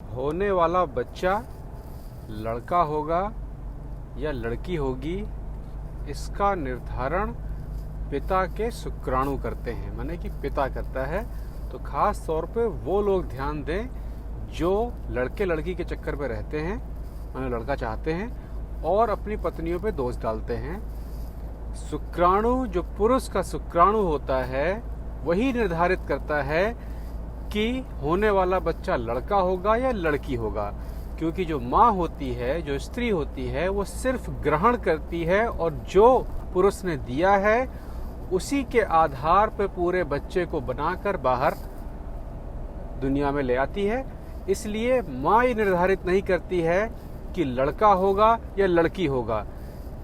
होने वाला बच्चा लड़का होगा या लड़की होगी, इसका निर्धारण पिता के शुक्राणु करते हैं, माने कि पिता करता है। तो खास तौर पे वो लोग ध्यान दें जो लड़के लड़की के चक्कर में रहते हैं, माने लड़का चाहते हैं और अपनी पत्नियों पे दोष डालते हैं। शुक्राणु, जो पुरुष का शुक्राणु होता है, वही निर्धारित करता है कि होने वाला बच्चा लड़का होगा या लड़की होगा। क्योंकि जो माँ होती है, जो स्त्री होती है, वो सिर्फ ग्रहण करती है और जो पुरुष ने दिया है उसी के आधार पर पूरे बच्चे को बनाकर बाहर दुनिया में ले आती है। इसलिए माँ ये निर्धारित नहीं करती है कि लड़का होगा या लड़की होगा।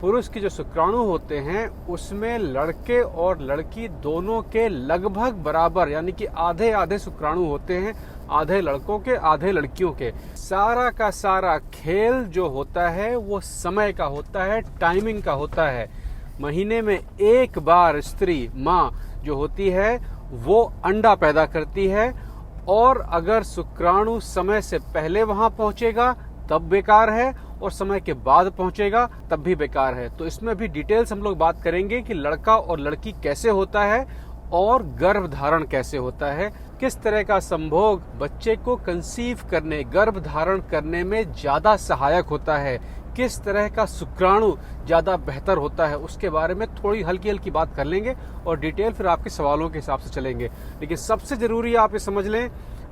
पुरुष के जो शुक्राणु होते हैं उसमें लड़के और लड़की दोनों के लगभग बराबर, यानी कि आधे आधे शुक्राणु होते हैं, आधे लड़कों के आधे लड़कियों के। सारा का सारा खेल जो होता है वो समय का होता है, टाइमिंग का होता है। महीने में एक बार स्त्री, माँ जो होती है, वो अंडा पैदा करती है और अगर शुक्राणु समय से पहले वहां पहुंचेगा तब बेकार है और समय के बाद पहुंचेगा तब भी बेकार है। तो इसमें भी डिटेल्स हम लोग बात करेंगे कि लड़का और लड़की कैसे होता है और गर्भ धारण कैसे होता है, किस तरह का संभोग बच्चे को कंसीव करने, गर्भ धारण करने में ज्यादा सहायक होता है, किस तरह का शुक्राणु ज्यादा बेहतर होता है, उसके बारे में थोड़ी हल्की हल्की बात कर लेंगे और डिटेल फिर आपके सवालों के हिसाब से चलेंगे। लेकिन सबसे जरूरी आप ये समझ लें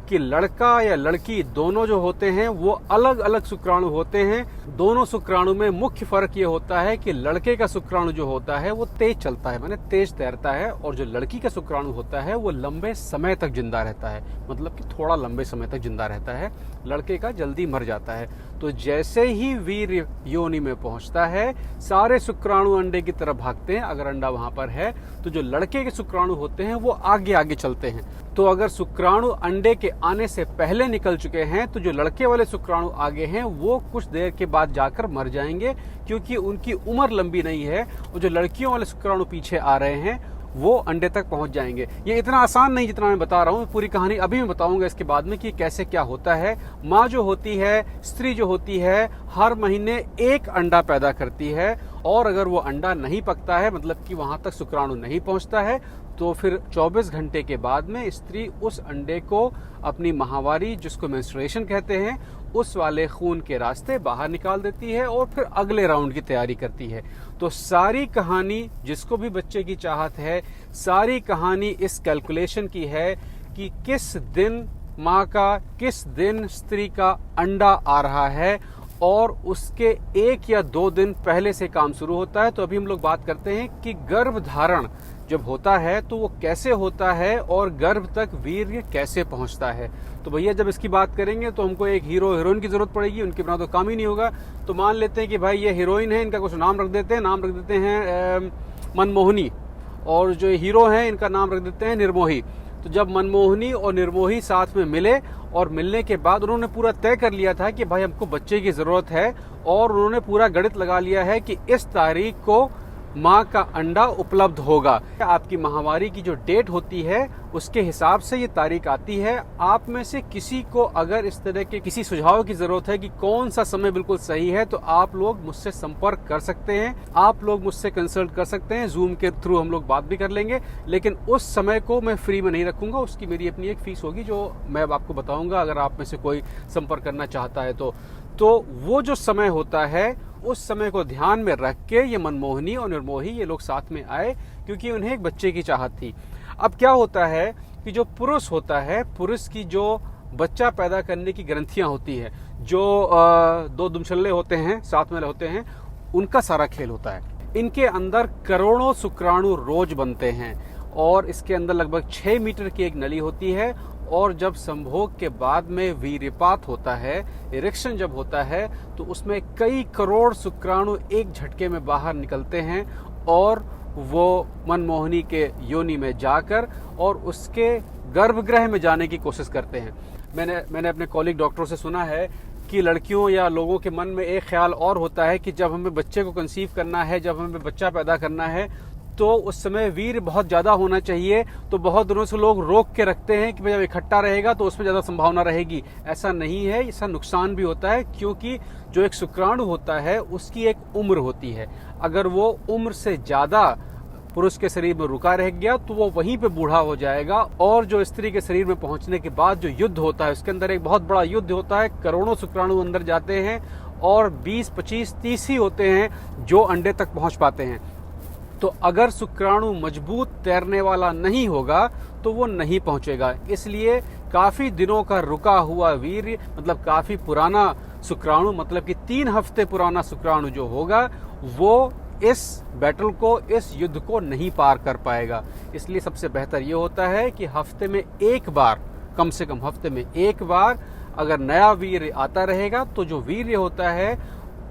कि लड़का या लड़की दोनों जो होते हैं वो अलग अलग शुक्राणु होते हैं। दोनों शुक्राणु में मुख्य फर्क ये होता है कि लड़के का शुक्राणु जो होता है वो तेज चलता है, माने तेज तैरता है, और जो लड़की का शुक्राणु होता है वो लंबे समय तक जिंदा रहता है, मतलब कि थोड़ा लंबे समय तक जिंदा रहता है। लड़के का जल्दी मर जाता है। तो जैसे ही वीर योनि में पहुंचता है सारे शुक्राणु अंडे की तरफ भागते हैं, अगर अंडा वहां पर है तो जो लड़के के शुक्राणु होते हैं वो आगे आगे चलते हैं। तो अगर शुक्राणु अंडे के आने से पहले निकल चुके हैं तो जो लड़के वाले शुक्राणु आगे हैं वो कुछ देर के बाद जाकर मर जाएंगे, क्योंकि उनकी उम्र लंबी नहीं है। और जो लड़कियों वाले शुक्राणु पीछे आ रहे हैं वो अंडे तक पहुंच जाएंगे। ये इतना आसान नहीं जितना मैं बता रहा हूँ, पूरी कहानी अभी मैं बताऊंगा इसके बाद में कि कैसे क्या होता है। माँ जो होती है, स्त्री जो होती है, हर महीने एक अंडा पैदा करती है और अगर वो अंडा नहीं पकता है, मतलब कि वहां तक शुक्राणु नहीं पहुंचता है, तो फिर 24 घंटे के बाद में स्त्री उस अंडे को अपनी माहवारी, जिसको मेंस्ट्रुएशन कहते हैं, उस वाले खून के रास्ते बाहर निकाल देती है और फिर अगले राउंड की तैयारी करती है। तो सारी कहानी, जिसको भी बच्चे की चाहत है, सारी कहानी इस कैलकुलेशन की है कि किस दिन माँ का, किस दिन स्त्री का अंडा आ रहा है और उसके 1 या 2 दिन पहले से काम शुरू होता है। तो अभी हम लोग बात करते हैं कि गर्भ धारण जब होता है तो वो कैसे होता है और गर्भ तक वीर्य कैसे पहुंचता है। तो भैया जब इसकी बात करेंगे तो हमको एक हीरो हीरोइन की जरूरत पड़ेगी, उनके बिना तो काम ही नहीं होगा। तो मान लेते हैं कि भाई ये हीरोइन है, इनका कुछ नाम रख देते हैं, नाम रख देते हैं मनमोहिनी, और जो हीरो हैं इनका नाम रख देते हैं निर्मोही। तो जब मनमोहिनी और निर्मोही साथ में मिले और मिलने के बाद उन्होंने पूरा तय कर लिया था कि भाई हमको बच्चे की जरूरत है, और उन्होंने पूरा गणित लगा लिया है कि इस तारीख को माँ का अंडा उपलब्ध होगा। आपकी माहवारी की जो डेट होती है उसके हिसाब से ये तारीख आती है। आप में से किसी को अगर इस तरह के किसी सुझाव की जरूरत है कि कौन सा समय बिल्कुल सही है, तो आप लोग मुझसे संपर्क कर सकते हैं, आप लोग मुझसे कंसल्ट कर सकते हैं। जूम के थ्रू हम लोग बात भी कर लेंगे, लेकिन उस समय को मैं फ्री में नहीं रखूंगा, उसकी मेरी अपनी एक फीस होगी जो मैं अब आपको बताऊंगा अगर आप में से कोई संपर्क करना चाहता है तो वो जो समय होता है उस समय को ध्यान में रख के ये मनमोहिनी और निर्मोही ये लोग साथ में आए, क्योंकि उन्हें एक बच्चे की चाहत थी। अब क्या होता है कि जो पुरुष होता है, पुरुष की जो बच्चा पैदा करने की ग्रंथियां होती है, जो 2 दुमछल्ले होते हैं साथ में होते हैं, उनका सारा खेल होता है। इनके अंदर करोड़ों शुक्राणु रोज बनते हैं और इसके अंदर लगभग 6 मीटर की एक नली होती है। और जब संभोग के बाद में वीर्यपात होता है, इरेक्शन जब होता है, तो उसमें कई करोड़ शुक्राणु एक झटके में बाहर निकलते हैं और वो मनमोहिनी के योनि में जाकर और उसके गर्भगृह में जाने की कोशिश करते हैं। मैंने अपने कॉलीग डॉक्टरों से सुना है कि लड़कियों या लोगों के मन में एक ख्याल और होता है कि जब हमें बच्चे को कंसीव करना है, जब हमें बच्चा पैदा करना है, तो उस समय वीर्य बहुत ज्यादा होना चाहिए। तो बहुत दिनों से लोग रोक के रखते हैं कि जब इकट्ठा रहेगा तो उसमें ज्यादा संभावना रहेगी। ऐसा नहीं है, इसका नुकसान भी होता है, क्योंकि जो एक शुक्राणु होता है उसकी एक उम्र होती है। अगर वो उम्र से ज्यादा पुरुष के शरीर में रुका रह गया तो वो वहीं पे बूढ़ा हो जाएगा। और जो स्त्री के शरीर में पहुंचने के बाद जो युद्ध होता है, उसके अंदर एक बहुत बड़ा युद्ध होता है। करोड़ों शुक्राणु अंदर जाते हैं और 20, 25, 30 ही होते हैं जो अंडे तक पहुंच पाते हैं। तो अगर शुक्राणु मजबूत तैरने वाला नहीं होगा तो वो नहीं पहुंचेगा। इसलिए काफी दिनों का रुका हुआ वीर्य, मतलब काफी पुराना शुक्राणु, मतलब कि 3 हफ्ते पुराना शुक्राणु जो होगा वो इस बैटल को, इस युद्ध को नहीं पार कर पाएगा। इसलिए सबसे बेहतर ये होता है कि हफ्ते में एक बार, कम से कम हफ्ते में एक बार अगर नया वीर्य आता रहेगा तो जो वीर्य होता है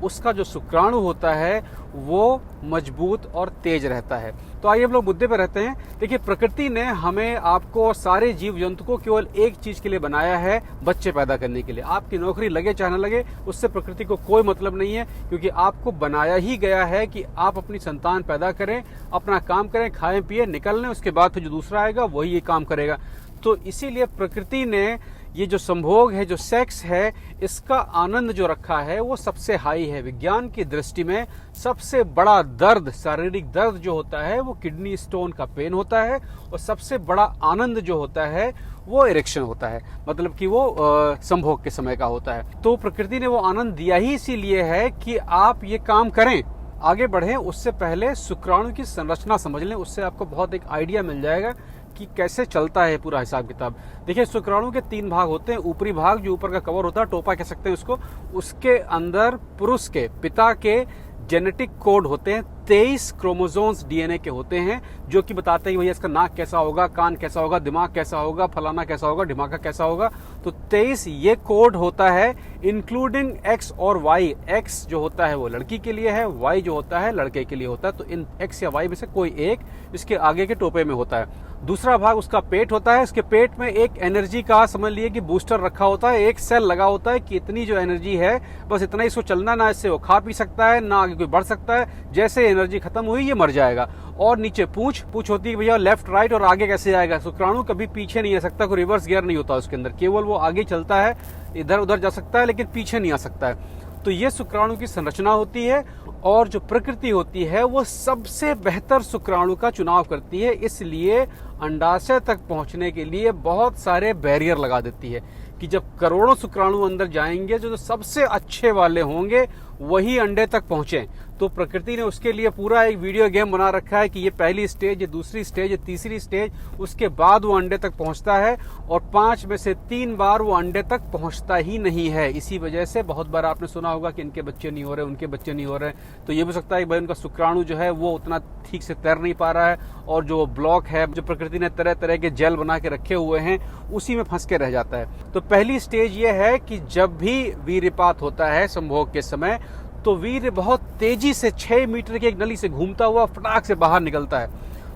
उसका जो शुक्राणु होता है वो मजबूत और तेज रहता है। तो आइए हम लोग मुद्दे पर रहते हैं। देखिए, प्रकृति ने हमें, आपको, सारे जीव जंतु को केवल एक चीज के लिए बनाया है, बच्चे पैदा करने के लिए। आपकी नौकरी लगे चाहे न लगे, उससे प्रकृति को कोई मतलब नहीं है, क्योंकि आपको बनाया ही गया है कि आप अपनी संतान पैदा करें, अपना काम करें, खाएं पिए, निकल लें, उसके बाद फिर जो दूसरा आएगा वही ये काम करेगा। तो इसीलिए प्रकृति ने ये जो संभोग है, जो सेक्स है, इसका आनंद जो रखा है वो सबसे हाई है। विज्ञान की दृष्टि में सबसे बड़ा दर्द, शारीरिक दर्द जो होता है वो किडनी स्टोन का पेन होता है, और सबसे बड़ा आनंद जो होता है वो इरेक्शन होता है, मतलब कि वो संभोग के समय का होता है। तो प्रकृति ने वो आनंद दिया ही इसीलिए है कि आप ये काम करें, आगे बढ़ें। उससे पहले शुक्राणु की संरचना समझ लें, उससे आपको बहुत एक आइडिया मिल जाएगा कि कैसे चलता है पूरा हिसाब किताब। देखिए, शुक्राणु के 3 भाग होते हैं। ऊपरी भाग जो ऊपर का कवर होता है, टोपा कह सकते हैं उसको, उसके अंदर पुरुष के, पिता के जेनेटिक कोड होते हैं। 23 क्रोमोसोम्स डीएनए के होते हैं, जो कि बताते हैं भैया इसका नाक कैसा होगा, कान कैसा होगा, दिमाग कैसा होगा, फलाना कैसा होगा, ढिमाका कैसा होगा। तो 23 ये कोड होता है, इंक्लूडिंग एक्स और वाई। एक्स जो होता है वो लड़की के लिए है, वाई जो होता है लड़के के लिए होता है। तो इन एक्स या वाई में से कोई एक इसके आगे के टोपे में होता है। दूसरा भाग उसका पेट होता है। उसके पेट में एक एनर्जी का, समझ लिए कि बूस्टर रखा होता है, एक सेल लगा होता है कि इतनी जो एनर्जी है बस इतना ही इसको चलना, ना इससे वो खा पी सकता है, ना आगे कोई बढ़ सकता है। जैसे एनर्जी खत्म हुई ये मर जाएगा। और नीचे पूंछ होती है भैया, लेफ्ट राइट, और आगे कैसे जाएगा। शुक्राणु कभी पीछे नहीं आ सकता, कोई रिवर्स गियर नहीं होता उसके अंदर, केवल वो आगे चलता है, इधर उधर जा सकता है लेकिन पीछे नहीं आ सकता है। तो ये शुक्राणु की संरचना होती है। और जो प्रकृति होती है वो सबसे बेहतर शुक्राणु का चुनाव करती है। इसलिए अंडाशय तक पहुंचने के लिए बहुत सारे बैरियर लगा देती है कि जब करोड़ों शुक्राणु अंदर जाएंगे, जो सबसे अच्छे वाले होंगे वही अंडे तक पहुंचे। तो प्रकृति ने उसके लिए पूरा एक वीडियो गेम बना रखा है कि ये पहली स्टेज, ये दूसरी स्टेज, ये तीसरी स्टेज, उसके बाद वो अंडे तक पहुंचता है। और 5 में से 3 बार वो अंडे तक पहुंचता ही नहीं है। इसी वजह से बहुत बार आपने सुना होगा कि इनके बच्चे नहीं हो रहे, उनके बच्चे नहीं हो रहे। तो ये भी सकता है कि भाई उनका शुक्राणु जो है वो उतना ठीक से तैर नहीं पा रहा है, और जो ब्लॉक है, जो प्रकृति ने तरह तरह के जेल बना के रखे हुए हैं, उसी में फंस के रह जाता है। तो पहली स्टेज ये है कि जब भी वीर्यपात होता है संभोग के समय, तो वीर्य बहुत तेजी से 6 मीटर की एक नली से घूमता हुआ फटाक से बाहर निकलता है।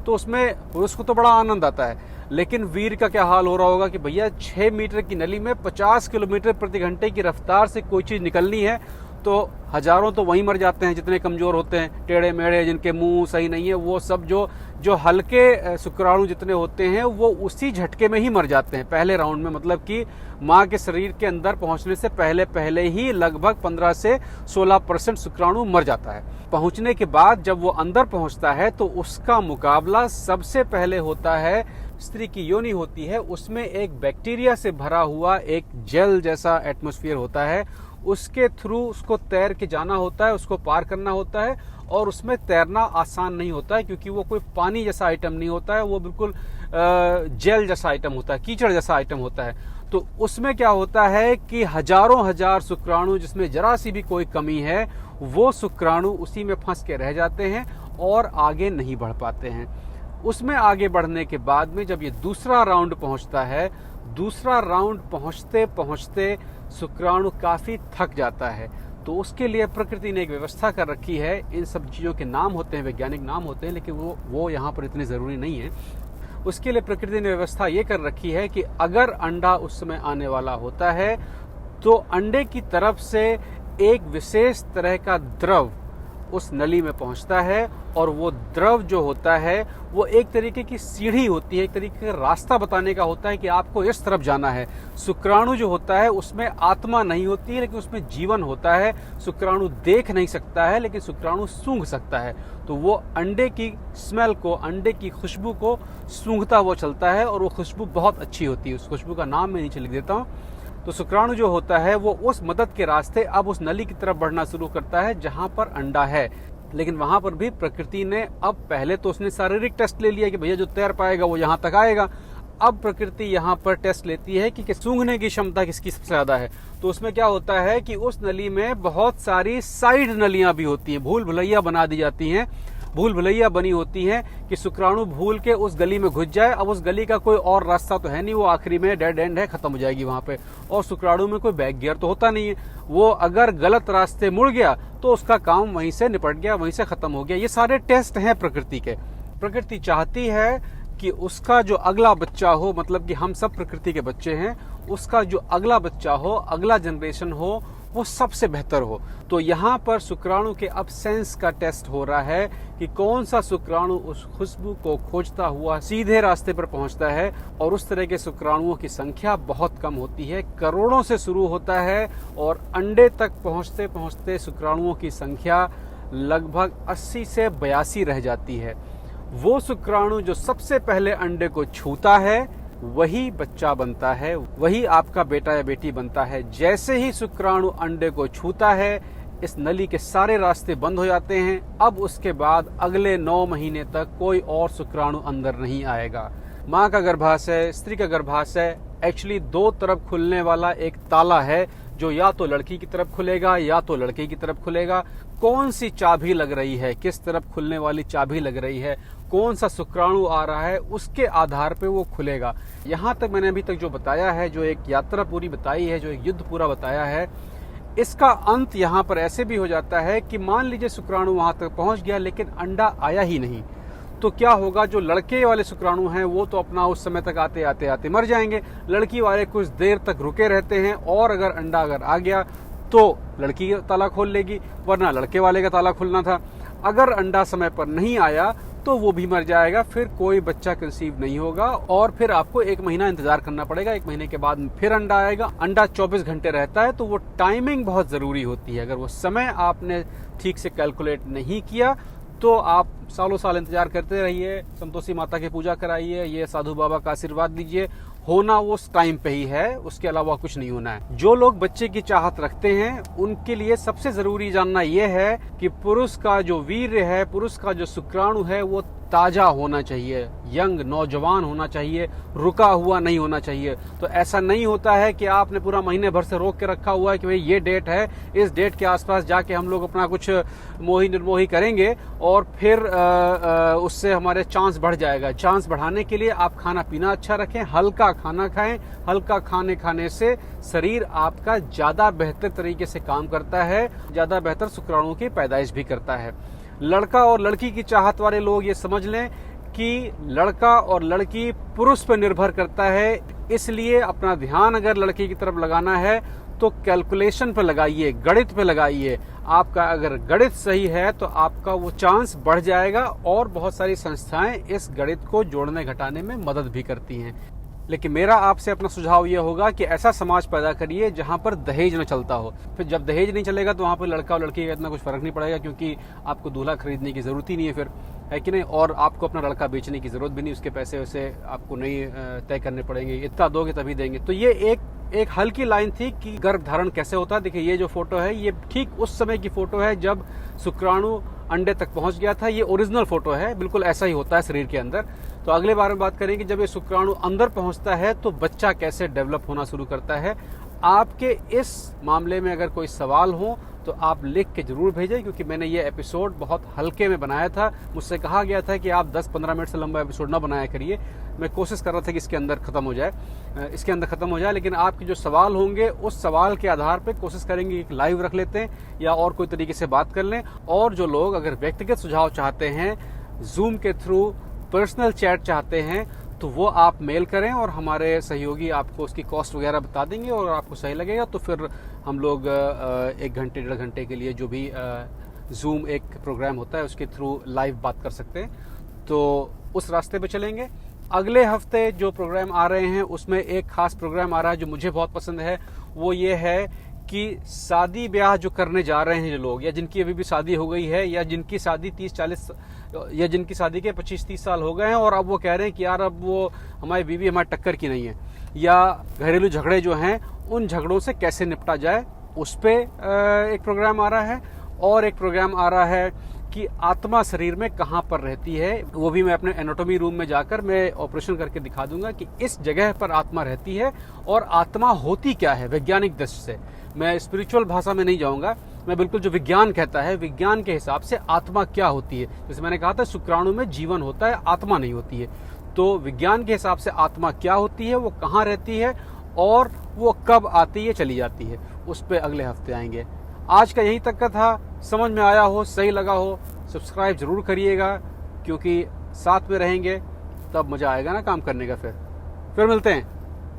तो उसमें पुरुष को तो बड़ा आनंद आता है, लेकिन वीर का क्या हाल हो रहा होगा कि भैया 6 मीटर की नली में 50 किलोमीटर प्रति घंटे की रफ्तार से कोई चीज निकलनी है, तो हजारों तो वहीं मर जाते हैं जितने कमजोर होते हैं, टेढ़े मेढ़े, जिनके मुंह सही नहीं है, वो सब जो हल्के शुक्राणु जितने होते हैं वो उसी झटके में ही मर जाते हैं पहले राउंड में। मतलब कि माँ के शरीर के अंदर पहुंचने से पहले ही लगभग 15 से 16% शुक्राणु मर जाता है। पहुंचने के बाद जब वो अंदर पहुंचता है तो उसका मुकाबला सबसे पहले होता है, स्त्री की योनि होती है, उसमें एक बैक्टीरिया से भरा हुआ एक जेल जैसा एटमॉस्फेयर होता है, उसके थ्रू उसको तैर के जाना होता है, उसको पार करना होता है। और उसमें तैरना आसान नहीं होता है, क्योंकि वो कोई पानी जैसा आइटम नहीं होता है, वो बिल्कुल जेल जैसा आइटम होता है, कीचड़ जैसा आइटम होता है। तो उसमें क्या होता है कि हजारों हजार शुक्राणु, जिसमें जरा सी भी कोई कमी है, वो शुक्राणु उसी में फंस के रह जाते हैं और आगे नहीं बढ़ पाते हैं। उसमें आगे बढ़ने के बाद में जब ये दूसरा राउंड पहुंचता है, दूसरा राउंड पहुंचते पहुंचते शुक्राणु काफी थक जाता है। तो उसके लिए प्रकृति ने एक व्यवस्था कर रखी है। इन सब चीजों के नाम होते हैं, वैज्ञानिक नाम होते हैं, लेकिन वो यहाँ पर इतने जरूरी नहीं है। उसके लिए प्रकृति ने व्यवस्था ये कर रखी है कि अगर अंडा उस समय आने वाला होता है तो अंडे की तरफ से एक विशेष तरह का द्रव उस नली में पहुंचता है और वो द्रव जो होता है वो एक तरीके की सीढ़ी होती है, एक तरीके का रास्ता बताने का होता है कि आपको इस तरफ जाना है। शुक्राणु जो होता है उसमें आत्मा नहीं होती है, लेकिन उसमें जीवन होता है। शुक्राणु देख नहीं सकता है, लेकिन शुक्राणु सूंघ सकता है। तो वो अंडे की स्मेल को, अंडे की खुशबू को सूंघता हुआ चलता है और वो खुशबू बहुत अच्छी होती है। उस खुशबू का नाम मैं नीचे लिख देता हूँ। तो शुक्राणु जो होता है वो उस मदद के रास्ते अब उस नली की तरफ बढ़ना शुरू करता है जहां पर अंडा है। लेकिन वहां पर भी प्रकृति ने, अब पहले तो उसने शारीरिक टेस्ट ले लिया कि भैया जो तैर पाएगा वो यहां तक आएगा। अब प्रकृति यहाँ पर टेस्ट लेती है कि सूंघने की क्षमता किसकी सबसे ज्यादा है। तो उसमें क्या होता है कि उस नली में बहुत सारी साइड नलियां भी होती हैं, भूल भुलैया बना दी जाती हैं। भूल भुलैया बनी होती है कि शुक्राणु भूल के उस गली में घुस जाए। अब उस गली का कोई और रास्ता तो है नहीं, वो आखिरी में डेड एंड है, खत्म हो जाएगी वहां पे। और शुक्राणु में कोई बैक गियर तो होता नहीं है, वो अगर गलत रास्ते मुड़ गया तो उसका काम वहीं से निपट गया, वहीं से खत्म हो गया। ये सारे टेस्ट हैं प्रकृति के। प्रकृति चाहती है कि उसका जो अगला बच्चा हो, मतलब कि हम सब प्रकृति के बच्चे हैं, उसका जो अगला बच्चा हो, अगला जनरेशन हो, वो सबसे बेहतर हो। तो यहाँ पर शुक्राणु के अब सेंस का टेस्ट हो रहा है कि कौन सा शुक्राणु उस खुशबू को खोजता हुआ सीधे रास्ते पर पहुंचता है। और उस तरह के शुक्राणुओं की संख्या बहुत कम होती है, करोड़ों से शुरू होता है और अंडे तक पहुंचते पहुंचते शुक्राणुओं की संख्या लगभग 80 से 82 रह जाती है। वो शुक्राणु जो सबसे पहले अंडे को छूता है वही बच्चा बनता है, वही आपका बेटा या बेटी बनता है। जैसे ही शुक्राणु अंडे को छूता है, इस नली के सारे रास्ते बंद हो जाते हैं। अब उसके बाद अगले 9 महीने तक कोई और शुक्राणु अंदर नहीं आएगा। माँ का गर्भाशय, स्त्री का गर्भाशय एक्चुअली 2 तरफ खुलने वाला एक ताला है, जो या तो लड़की की तरफ खुलेगा या तो लड़के की तरफ खुलेगा। कौन सी चाबी लग रही है, किस तरफ खुलने वाली चाबी लग रही है, कौन सा शुक्राणु आ रहा है, उसके आधार पे वो खुलेगा। यहाँ तक मैंने अभी तक जो बताया है, जो एक यात्रा पूरी बताई है, जो एक युद्ध पूरा बताया है, इसका अंत यहाँ पर ऐसे भी हो जाता है कि मान लीजिए शुक्राणु वहां तक पहुंच गया लेकिन अंडा आया ही नहीं, तो क्या होगा? जो लड़के वाले शुक्राणु हैं वो तो अपना उस समय तक आते आते आते मर जाएंगे। लड़की वाले कुछ देर तक रुके रहते हैं और अगर अंडा आ गया तो लड़की का ताला खोल लेगी, वरना लड़के वाले का ताला खुलना था। अगर अंडा समय पर नहीं आया तो वो भी मर जाएगा, फिर कोई बच्चा कंसीव नहीं होगा और फिर आपको 1 महीना इंतजार करना पड़ेगा। 1 महीने के बाद फिर अंडा आएगा। अंडा 24 घंटे रहता है, तो वो टाइमिंग बहुत जरूरी होती है। अगर वो समय आपने ठीक से कैलकुलेट नहीं किया तो आप सालों साल इंतजार करते रहिए, संतोषी माता की पूजा कराइए, ये साधु बाबा का आशीर्वाद लीजिए, होना वो उस टाइम पे ही है, उसके अलावा कुछ नहीं होना है। जो लोग बच्चे की चाहत रखते हैं उनके लिए सबसे जरूरी जानना यह है कि पुरुष का जो वीर्य है, पुरुष का जो शुक्राणु है, वो ताजा होना चाहिए, यंग, नौजवान होना चाहिए, रुका हुआ नहीं होना चाहिए। तो ऐसा नहीं होता है कि आपने पूरा महीने भर से रोक के रखा हुआ है कि भाई ये डेट है, इस डेट के आसपास जाके हम लोग अपना कुछ मोही निर्मोही करेंगे और फिर उससे हमारे चांस बढ़ जाएगा। चांस बढ़ाने के लिए आप खाना पीना अच्छा रखें, हल्का खाना खाएं। हल्का खाने से शरीर आपका ज्यादा बेहतर तरीके से काम करता है, ज्यादा बेहतर शुक्राणुओं की पैदाइश भी करता है। लड़का और लड़की की चाहत वाले लोग ये समझ लें कि लड़का और लड़की पुरुष पर निर्भर करता है, इसलिए अपना ध्यान अगर लड़की की तरफ लगाना है तो कैलकुलेशन पे लगाइए, गणित पे लगाइए। आपका अगर गणित सही है तो आपका वो चांस बढ़ जाएगा और बहुत सारी संस्थाएं इस गणित को जोड़ने घटाने में मदद भी करती हैं। लेकिन मेरा आपसे अपना सुझाव यह होगा कि ऐसा समाज पैदा करिए जहां पर दहेज न चलता हो। फिर जब दहेज नहीं चलेगा तो वहां पर लड़का और लड़की का इतना कुछ फर्क नहीं पड़ेगा, क्योंकि आपको दूल्हा खरीदने की जरूरत ही नहीं है फिर, है कि नहीं? और आपको अपना लड़का बेचने की जरूरत भी नहीं, उसके पैसे वैसे आपको नहीं तय करने पड़ेंगे, इतना दोगे तभी देंगे। तो ये एक हल्की लाइन थी कि गर्भ धारण कैसे होता है। देखिए ये जो फोटो है ये ठीक उस समय की फोटो है जब शुक्राणु अंडे तक पहुंच गया था। ये ओरिजिनल फोटो है, बिल्कुल ऐसा ही होता है शरीर के अंदर। तो अगले बार में बात करेंगे जब ये शुक्राणु अंदर पहुंचता है तो बच्चा कैसे डेवलप होना शुरू करता है। आपके इस मामले में अगर कोई सवाल हो तो आप लिख के जरूर भेजें, क्योंकि मैंने ये एपिसोड बहुत हल्के में बनाया था। मुझसे कहा गया था कि आप 10-15 मिनट से लंबा एपिसोड ना बनाया करिए। मैं कोशिश कर रहा था कि इसके अंदर खत्म हो जाए, लेकिन आपके जो सवाल होंगे उस सवाल के आधार पे कोशिश करेंगे कि लाइव रख लेते हैं या और कोई तरीके से बात कर लें। और जो लोग अगर व्यक्तिगत सुझाव चाहते हैं, जूम के थ्रू पर्सनल चैट चाहते हैं, तो वो आप मेल करें और हमारे सहयोगी आपको उसकी कॉस्ट वगैरह बता देंगे और आपको सही लगेगा तो फिर हम लोग 1 घंटे 1.5 घंटे के लिए जो भी जूम एक प्रोग्राम होता है, उसके थ्रू लाइव बात कर सकते हैं, तो उस रास्ते पे चलेंगे। अगले हफ्ते जो प्रोग्राम आ रहे हैं उसमें एक खास प्रोग्राम आ रहा है जो मुझे बहुत पसंद है। वो ये है कि शादी ब्याह जो करने जा रहे हैं जो लोग, या जिनकी अभी भी शादी हो गई है, या जिनकी शादी 30-40 या जिनकी शादी के 25-30 साल हो गए हैं और अब वो कह रहे हैं कि यार अब वो हमारी बीवी हमारे टक्कर की नहीं है, या घरेलू झगड़े जो हैं उन झगड़ों से कैसे निपटा जाए, उस पे एक प्रोग्राम आ रहा है। और एक प्रोग्राम आ रहा है कि आत्मा शरीर में कहाँ पर रहती है, वो भी मैं अपने एनाटॉमी रूम में जाकर मैं ऑपरेशन करके दिखा दूंगा कि इस जगह पर आत्मा रहती है और आत्मा होती क्या है वैज्ञानिक दृष्टि से। मैं स्पिरिचुअल भाषा में नहीं जाऊंगा, मैं बिल्कुल जो विज्ञान कहता है, विज्ञान के हिसाब से आत्मा क्या होती है। जैसे मैंने कहा था शुक्राणु में जीवन होता है, आत्मा नहीं होती है। तो विज्ञान के हिसाब से आत्मा क्या होती है, वो कहाँ रहती है और वो कब आती है चली जाती है, उस पर अगले हफ्ते आएंगे। आज का यही तक का था। समझ में आया हो, सही लगा हो, सब्सक्राइब जरूर करिएगा, क्योंकि साथ में रहेंगे तब मजा आएगा ना काम करने का। फिर मिलते हैं।